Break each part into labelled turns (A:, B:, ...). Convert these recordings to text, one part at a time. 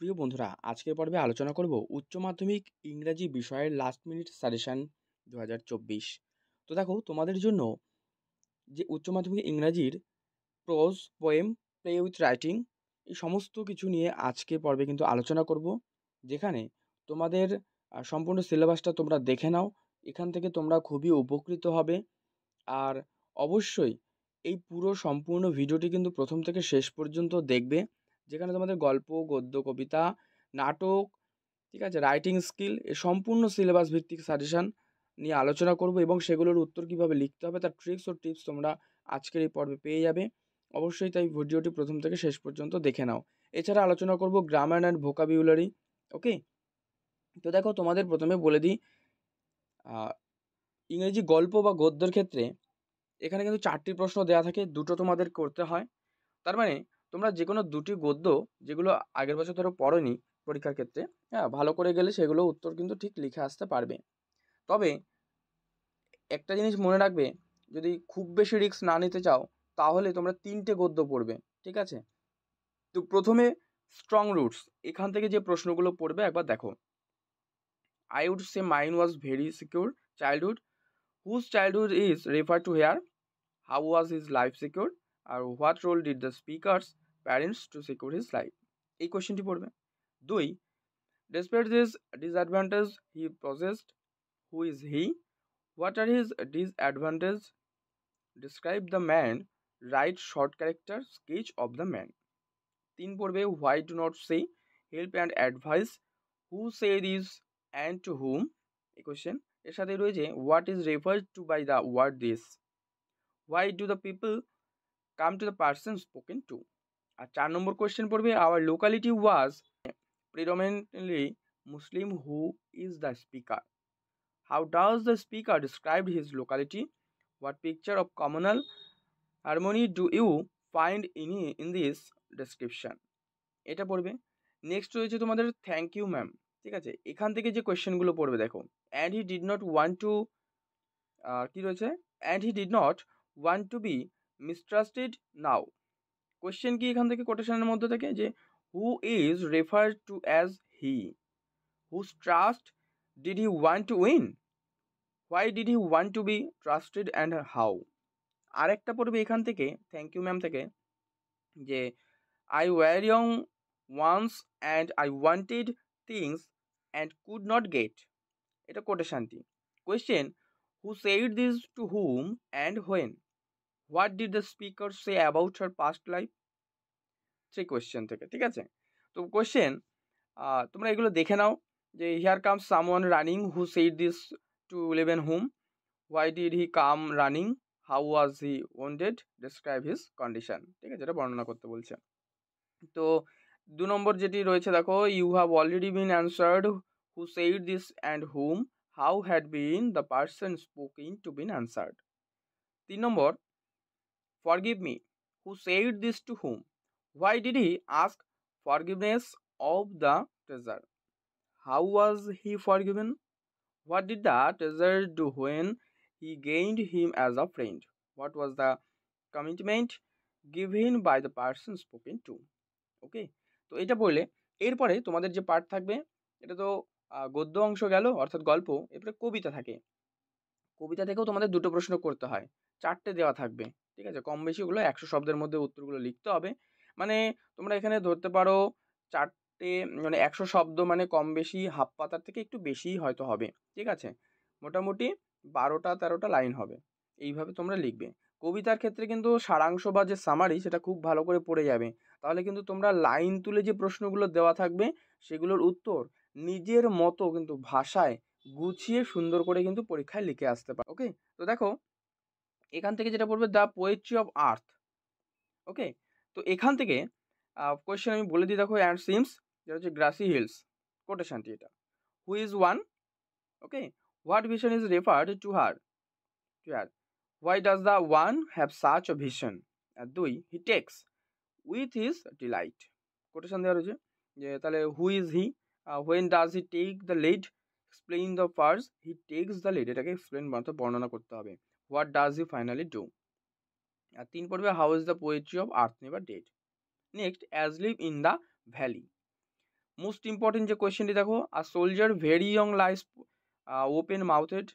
A: প্রিয় বন্ধুরা, আজকের পর্বে আলোচনা করব উচ্চ মাধ্যমিক ইংরাজি বিষয়ের লাস্ট মিনিট সাজেশন 2024। তো দেখো, তোমাদের জন্য যে উচ্চ মাধ্যমিক ইংরাজির prose, poem, play with writing এই সমস্ত কিছু নিয়ে আজকের পর্বে কিন্তু আলোচনা করব, যেখানে তোমাদের সম্পূর্ণ সিলেবাসটা তোমরা দেখে নাও। এখান থেকে তোমরা খুবই উপকৃত হবে। আর অবশ্যই এই পুরো সম্পূর্ণ ভিডিওটি কিন্তু প্রথম থেকে শেষ পর্যন্ত দেখবে, যেখানে তোমাদের গল্প, গদ্য, কবিতা, নাটক, ঠিক আছে, রাইটিং স্কিল এ সম্পূর্ণ সিলেবাস ভিত্তিক সাজেশান নিয়ে আলোচনা করব এবং সেগুলোর উত্তর কীভাবে লিখতে হবে তার ট্রিক্স ও টিপস তোমরা আজকের এই পর্বে পেয়ে যাবে। অবশ্যই তাই ভিডিওটি প্রথম থেকে শেষ পর্যন্ত দেখে নাও। এছাড়া আলোচনা করব গ্রামার অ্যান্ড ভোকাবিউলারি। ওকে, তো দেখো, তোমাদের প্রথমে বলে দিই, ইংরেজি গল্প বা গদ্যের ক্ষেত্রে এখানে কিন্তু 4টি প্রশ্ন দেওয়া থাকে, দুটো তোমাদের করতে হয়। তার মানে তোমরা যে কোনো দুটি গদ্য যেগুলো আগের বছর ধরো পড়োনি পরীক্ষার ক্ষেত্রে, হ্যাঁ, ভালো করে গেলে সেগুলো উত্তর কিন্তু ঠিক লিখে আসতে পারবে। তবে একটা জিনিস মনে রাখবে, যদি খুব বেশি রিস্ক না নিতে চাও তাহলে তোমরা 3টে গদ্য পড়বে, ঠিক আছে? তো প্রথমে স্ট্রং রুটস, এখান থেকে যে প্রশ্নগুলো পড়বে একবার দেখো। I would say mine was very secure childhood, whose childhood is refer to here, how was his life secure, আর what role did the speakers parents to secure his life. এই কোয়েশ্চেনটি পড়বে। 2, despite this disadvantage he possessed, who is he, what are his disadvantages, describe the man, write short character sketch of the man. 3 পড়বে, why do not say, help and advice, who say this and to whom, এই question. এর সাথে রয়েছে what is referred to by the word this, why do the people come to the person spoken to। আর 4 নম্বর question পড়বে, our locality was predominantly Muslim, who is the speaker, how does the speaker describe his locality, what picture of communal harmony do you find in this description। এটা পড়বে। Next রয়েছে তোমাদের thank you ma'am, ঠিক আছে? এখান থেকে যে কোয়েশ্চেনগুলো পড়বে দেখো, and he did not want to, কি রয়েছে, and he did not want to be mistrusted now. Question কি এখান থেকে কোটেশনের মধ্যে থেকে, যে who is referred to as he, whose trust did he want to win, why did he want to be trusted and how. আরেকটা পড়বে এখান থেকে থ্যাংক ইউ ম্যাম থেকে, যে I were young once and I wanted things and could not get. এটা কোটেশনটি। Question, who said this to whom and when, what did the speaker say about her past life. সেই question থেকে, ঠিক আছে? তো question তোমরা এগুলো দেখে নাও, যে here comes someone running, who said this to live in whom, why did he come running, how was he wounded, describe his condition, ঠিক আছে? এটা বর্ণনা করতে বলছে। তো 2 নম্বর যেটি রয়েছে দেখো, you have already been answered, who said this and whom, how had been the person speaking to been answered. 3 number, forgive me, who said this to whom, why did he ask forgiveness of the treasure, how was he forgiven, what did the treasurer do when he gained him as a friend, what was the commitment given by the person spoken to। ওকে, তো এটা বললে এরপরে তোমাদের যে part থাকবে, এটা তো গদ্য অংশ গেল, অর্থাৎ গল্প। এরপরে কবিতা থাকে। কবিতা থেকেও তোমাদের 2টো প্রশ্ন করতে হয়, 4টে দেওয়া থাকবে, ঠিক আছে? কম বেশি ওগুলো 100 শব্দের মধ্যে উত্তরগুলো লিখতে হবে। মানে তোমরা এখানে ধরতে পারো 4টে, মানে 100 শব্দ, মানে কম বেশি হাফ পাতার থেকে একটু বেশিই হয়তো হবে, ঠিক আছে? মোটামুটি 12টা-13টা লাইন হবে। এইভাবে তোমরা লিখবে। কবিতার ক্ষেত্রে কিন্তু সারাংশ বা যে সামারি সেটা খুব ভালো করে পড়ে যাবে, তাহলে কিন্তু তোমরা লাইন তুলে যে প্রশ্নগুলো দেওয়া থাকবে সেগুলোর উত্তর নিজের মতো কিন্তু ভাষায় গুছিয়ে সুন্দর করে কিন্তু পরীক্ষায় লিখে আসতে পারো। ওকে, তো দেখো এখান থেকে যেটা পড়বে, দ্য পোয়েট্রি অফ আর্থ। ওকে, তো এখান থেকে কোয়েশ্চেন আমি বলে দিই, দেখো, অ্যান্ড সিমস, যেটা হচ্ছে গ্রাসি হিলস, কোটেশনটি এটা। Who is one, okay, what vision is referred to her, why does the one have such a vision. আর 2, he takes with his delight. Quotation দেওয়া রয়েছে, যে তাহলে who is he, when does he take the lead, explain the first, he takes the lead, এটাকে explain অর্থাৎ বর্ণনা করতে হবে। What does he finally do. আর 3 পড়বে, how is the poetry of earth never dead. Next, as live in the valley, most important যে কোয়েশ্চেনটি দেখো, আর soldier very young lies open mouthed,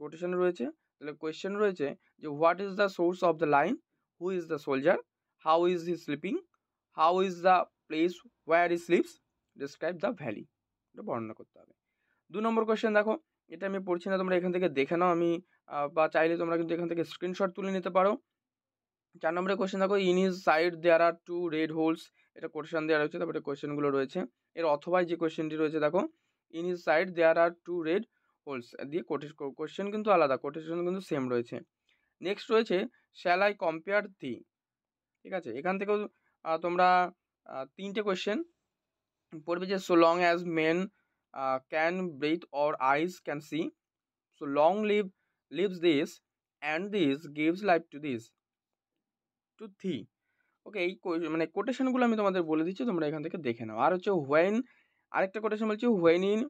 A: quotation রয়েছে। তাহলে কোয়েশ্চেন রয়েছে যে what is the source of the line, who is the soldier, how is he sleeping, how is the place where he sleeps, describe the valley, এটা বর্ণনা করতে হবে। 2 নম্বর question দেখো, এটা আমি পড়ছি না, তোমরা এখান থেকে দেখে নাও, আমি বা চাইলে তোমরা কিন্তু এখান থেকে স্ক্রিনশট তুলে নিতে পারো। 4 নম্বরের কোয়েশ্চেন দেখো, in his side there are 2 red holes, এটা কোটেশন দেওয়া রয়েছে, তারপরে কোয়েশ্চেনগুলো রয়েছে। এর অথবা যে কোয়েশ্চেনটি রয়েছে দেখো, in his side there are 2 red holes দিয়ে কোয়েশ্চেন কিন্তু আলাদা, কোটেশন কিন্তু সেম রয়েছে। নেক্সট রয়েছে শ্যাল আই কম্পেয়ার দি, ঠিক আছে, এখান থেকেও তোমরা 3টে কোয়েশ্চেন পড়বে যে so long as men can breathe or eyes can see, so long lives this and this gives life to this to thee. Okay, এই মানে কোটেশনগুলো আমি তোমাদের বলে দিচ্ছি, তোমরা এখান থেকে দেখে নাও। আর হচ্ছে হোয়েন, আরেকটা কোটেশন বলছি, when in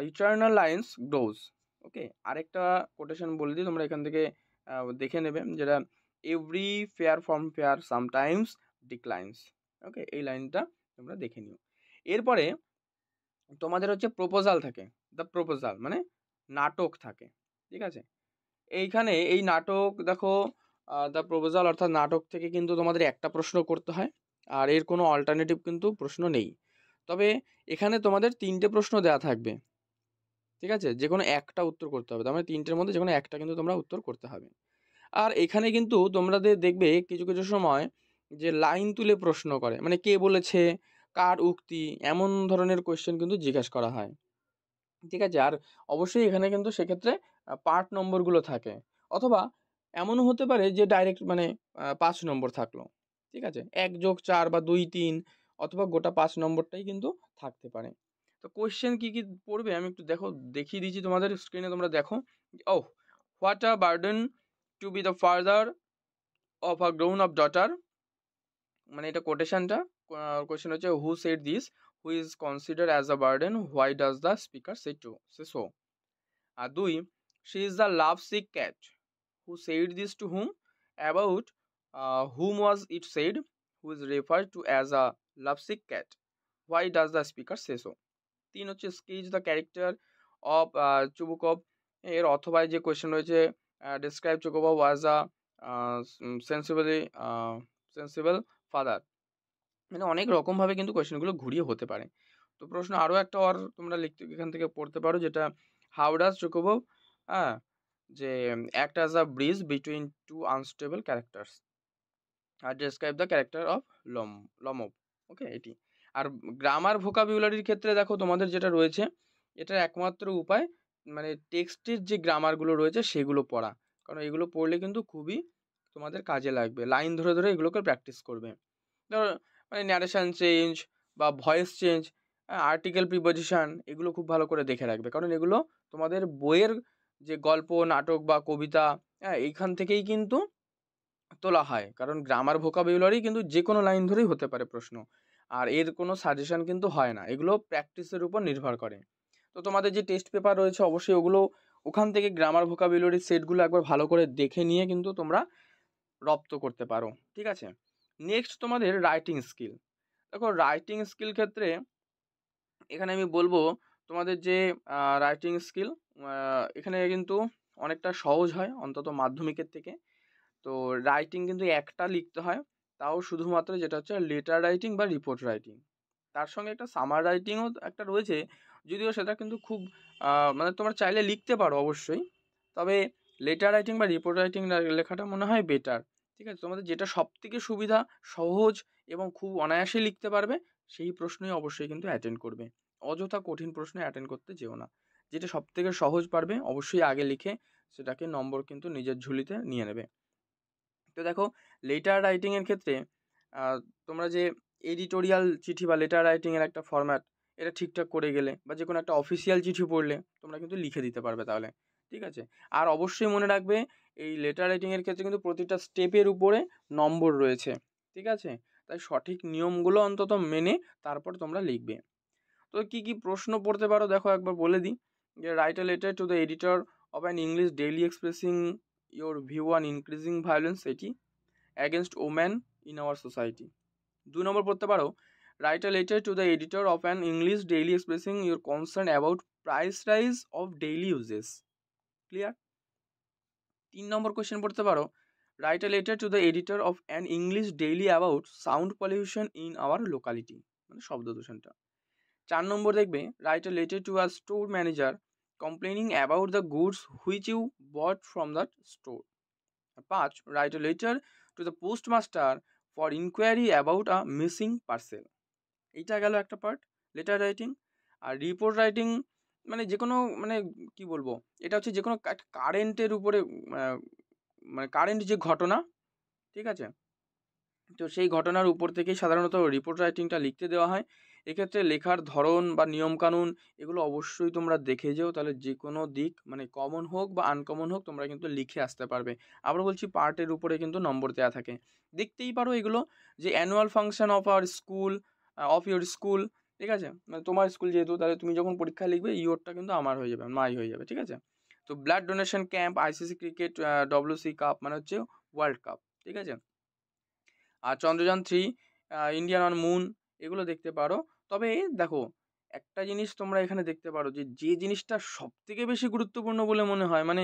A: eternal lines grows. Okay, আরেকটা কোটেশন বলে দিই, তোমরা এখান থেকে দেখে নেবে, যেটা every fair from fair sometimes declines. Okay, এই লাইনটা তোমরা দেখে নিও। এরপরে তোমাদের হচ্ছে প্রপোজাল থাকে, দ্য প্রপোজাল মানে নাটক থাকে, ঠিক আছে। এইখানে এই নাটক দেখো, দ্য প্রপোজাল অর্থাৎ নাটক থেকে কিন্তু তোমাদের একটা প্রশ্ন করতে হয়, আর এর কোনো অল্টারনেটিভ কিন্তু প্রশ্ন নেই। তবে এখানে তোমাদের 3টে প্রশ্ন দেওয়া থাকবে, ঠিক আছে, যে কোনো একটা উত্তর করতে হবে, তার মানে 3টের মধ্যে যে কোনো একটা কিন্তু তোমরা উত্তর করতে হবে। আর এখানে কিন্তু তোমাদের দেখবে কিছু কিছু সময় যে লাইন তুলে প্রশ্ন করে, মানে কে বলেছে, কার উক্তি, এমন ধরনের কোয়েশ্চেন কিন্তু জিজ্ঞাসা করা হয়, ঠিক আছে। আর অবশ্যই এখানে কিন্তু সেক্ষেত্রে পার্ট নম্বরগুলো থাকে, অথবা এমনও হতে পারে যে ডাইরেক্ট মানে 5 নম্বর থাকলো, ঠিক আছে, 1+4 বা 2-3, অথবা গোটা 5 নম্বরটাই কিন্তু থাকতে পারে। তো কোয়েশ্চেন কি কি পড়বে আমি একটু দেখিয়ে দিচ্ছি তোমাদের স্ক্রিনে, তোমরা দেখো। Oh, what a burden to be the father of a grown up daughter, মানে এটা কোটেশনটা। কোয়েশ্চেন হচ্ছে who said this, who is consider as a burden, why does the speaker say so. আর 2, she is the love sick cat, who said this to whom, about whom was it said, who is referred to as a love sick cat, why does the speaker say so. 3 হচ্ছে sketch the character of Chubukov, এর অথবা যে question রয়েছে describe Chubukov as a sensible father, মানে অনেক রকমভাবে কিন্তু কোয়েশ্চেনগুলো ঘুরিয়ে হতে পারে। তো প্রশ্ন আরও একটা তোমরা লিখতে এখান থেকে পড়তে পারো, যেটা হাউ ডাজ চোকোবভ যে act as a bridge between 2 unstable characters, আর describe the character of Lomov. Okay, এটি। আর গ্রামার ভোকাবুলারির ক্ষেত্রে দেখো তোমাদের যেটা রয়েছে, এটার একমাত্র উপায় মানে টেক্সটের যে গ্রামারগুলো রয়েছে সেগুলো পড়া, কারণ এগুলো পড়লে কিন্তু খুবই তোমাদের কাজে লাগবে, লাইন ধরে ধরে এগুলোকে প্র্যাকটিস করবে। ধরো মানে ন্যারেশন চেঞ্জ বা ভয়েস চেঞ্জ, আর্টিকেল প্রিপোজিশন, এগুলো খুব ভালো করে দেখে রাখবে, কারণ এগুলো তোমাদের বইয়ের যে গল্প, নাটক বা কবিতা, এইখান থেকেই কিন্তু তোলা হয়, কারণ গ্রামার ভোকাবুলারি কিন্তু যে কোনো লাইন ধরেই হতে পারে প্রশ্ন, আর এর কোনো সাজেশন কিন্তু হয় না, এগুলো প্র্যাকটিসের উপর নির্ভর করে। তো তোমাদের যে টেস্ট পেপার রয়েছে অবশ্যই ওগুলো ওখান থেকে গ্রামার ভোকাবুলারি সেটগুলো একবার ভালো করে দেখে নিয়ে কিন্তু তোমরা রপ্ত করতে পারো, ঠিক আছে। নেক্সট তোমাদের রাইটিং স্কিল। দেখো রাইটিং স্কিল ক্ষেত্রে এখানে আমি বলবো তোমাদের যে রাইটিং স্কিল এখানে কিন্তু অনেকটা সহজ হয়, অন্তত মাধ্যমিকের থেকে। তো রাইটিং কিন্তু একটা লিখতে হয়, তাও শুধুমাত্র যেটা হচ্ছে লেটার রাইটিং বা রিপোর্ট রাইটিং, তার সঙ্গে একটা সামার রাইটিংও একটা রয়েছে, যদিও সেটা কিন্তু খুব মানে তোমরা চাইলে লিখতে পারো অবশ্যই, তবে লেটার রাইটিং বা রিপোর্ট রাইটিং লেখাটা মনে হয় বেটার, ঠিক আছে। তোমাদের যেটা সবথেকে সুবিধা, সহজ এবং খুব অনায়াসে লিখতে পারবে, সেই প্রশ্নই অবশ্যই কিন্তু অ্যাটেন্ড করবে, অযথা কঠিন প্রশ্নে অ্যাটেন্ড করতে যেও না। যেটা সবথেকে সহজ পারবে অবশ্যই আগে লিখে সেটাকে নম্বর কিন্তু নিজের ঝুলিতে নিয়ে নেবে। তো দেখো লেটার রাইটিংয়ের ক্ষেত্রে তোমরা যে এডিটোরিয়াল চিঠি বা লেটার রাইটিংয়ের একটা ফরম্যাট, এটা ঠিকঠাক করে গেলে বা যে কোনো একটা অফিসিয়াল চিঠি পড়লে তোমরা কিন্তু লিখে দিতে পারবে তাহলে, ঠিক আছে। আর অবশ্যই মনে রাখবে এই লেটার রাইটিংয়ের ক্ষেত্রে কিন্তু প্রতিটা স্টেপের উপরে নম্বর রয়েছে, ঠিক আছে, তাই সঠিক নিয়মগুলো অন্তত মেনে তারপর তোমরা লিখবে। তো কী কী প্রশ্ন পড়তে পারো দেখো একবার বলে দিই, যে write a letter to the editor of an English daily expressing your view on increasing violence এটি against woman in our society. 2 number পড়তে পারো Write a letter to the editor of an English daily expressing your concern about price rise of daily uses. Clear? 3 number question পড়তে পারো, write a letter to the editor of an English daily about sound pollution in our locality, মানে শব্দ দূষণটা। 4 number দেখবে, write a letter to a store manager complaining about the goods which you bought from that store. 5, write a letter to the postmaster for inquiry about a missing parcel. এইটা গেল একটা part, letter writing. আর report writing মানে যে কোনো, মানে কি বলবো, এটা হচ্ছে যে কোনো কারেন্টের উপরে, মানে কারেন্ট যে ঘটনা, ঠিক আছে, তো সেই ঘটনার উপর থেকেই সাধারণত রিপোর্ট রাইটিংটা লিখতে দেওয়া হয়। এক্ষেত্রে লেখার ধরন বা নিয়মকানুন এগুলো অবশ্যই তোমরা দেখে যেও, তাহলে যে কোনো দিক মানে কমন হোক বা আনকমন হোক তোমরা কিন্তু লিখে আসতে পারবে। আবার বলছি, পার্টের উপরে কিন্তু নম্বর দেওয়া থাকে, দেখতেই পারো এগুলো, যে annual function of our school, of your school, ঠিক আছে, মানে তোমার স্কুল যেহেতু, তাহলে তুমি যখন পরীক্ষায় লিখবে ইয়োরটা কিন্তু আমার হয়ে যাবে, মাই হয়ে যাবে, ঠিক আছে। তো blood donation camp, ICC cricket, WC cup মানে হচ্ছে ওয়ার্ল্ড কাপ, ঠিক আছে। আর চন্দ্রযান 3, ইন্ডিয়ান অন মুন, এগুলো দেখতে পারো। তবে দেখো, একটা জিনিস তোমরা এখানে দেখতে পারো, যে যে জিনিসটা সব থেকে বেশি গুরুত্বপূর্ণ বলে মনে হয়, মানে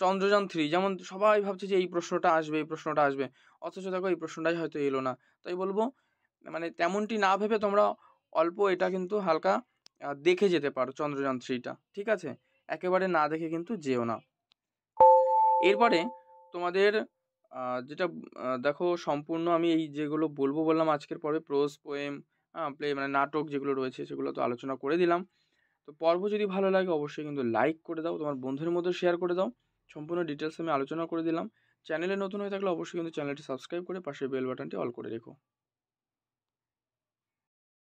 A: চন্দ্রযান 3, যেমন সবাই ভাবছে যে এই প্রশ্নটা আসবে, এই প্রশ্নটা আসবে, অথচ দেখো এই প্রশ্নটাই হয়তো এলো না। তাই বলবো, মানে তেমনটি না ভেবে তোমরা অল্প এটা কিন্তু হালকা দেখে যেতে পারো চন্দ্রযান 3টা, ঠিক আছে, একেবারে না দেখে কিন্তু যেও না। এরপরে তোমাদের যেটা দেখো, সম্পূর্ণ আমি এই যেগুলো বললাম আজকের পর্বে, প্রোজ, পোয়েম, প্লে মানে নাটক যেগুলো রয়েছে সেগুলো তো আলোচনা করে দিলাম। তো পর্ব যদি ভালো লাগে অবশ্যই কিন্তু লাইক করে দাও, তোমার বন্ধুদের মধ্যে শেয়ার করে দাও। সম্পূর্ণ ডিটেলস আমি আলোচনা করে দিলাম। চ্যানেলে নতুন হয়ে থাকলে অবশ্যই কিন্তু চ্যানেলটি সাবস্ক্রাইব করে পাশের বেল বাটনটি অল করে রেখো।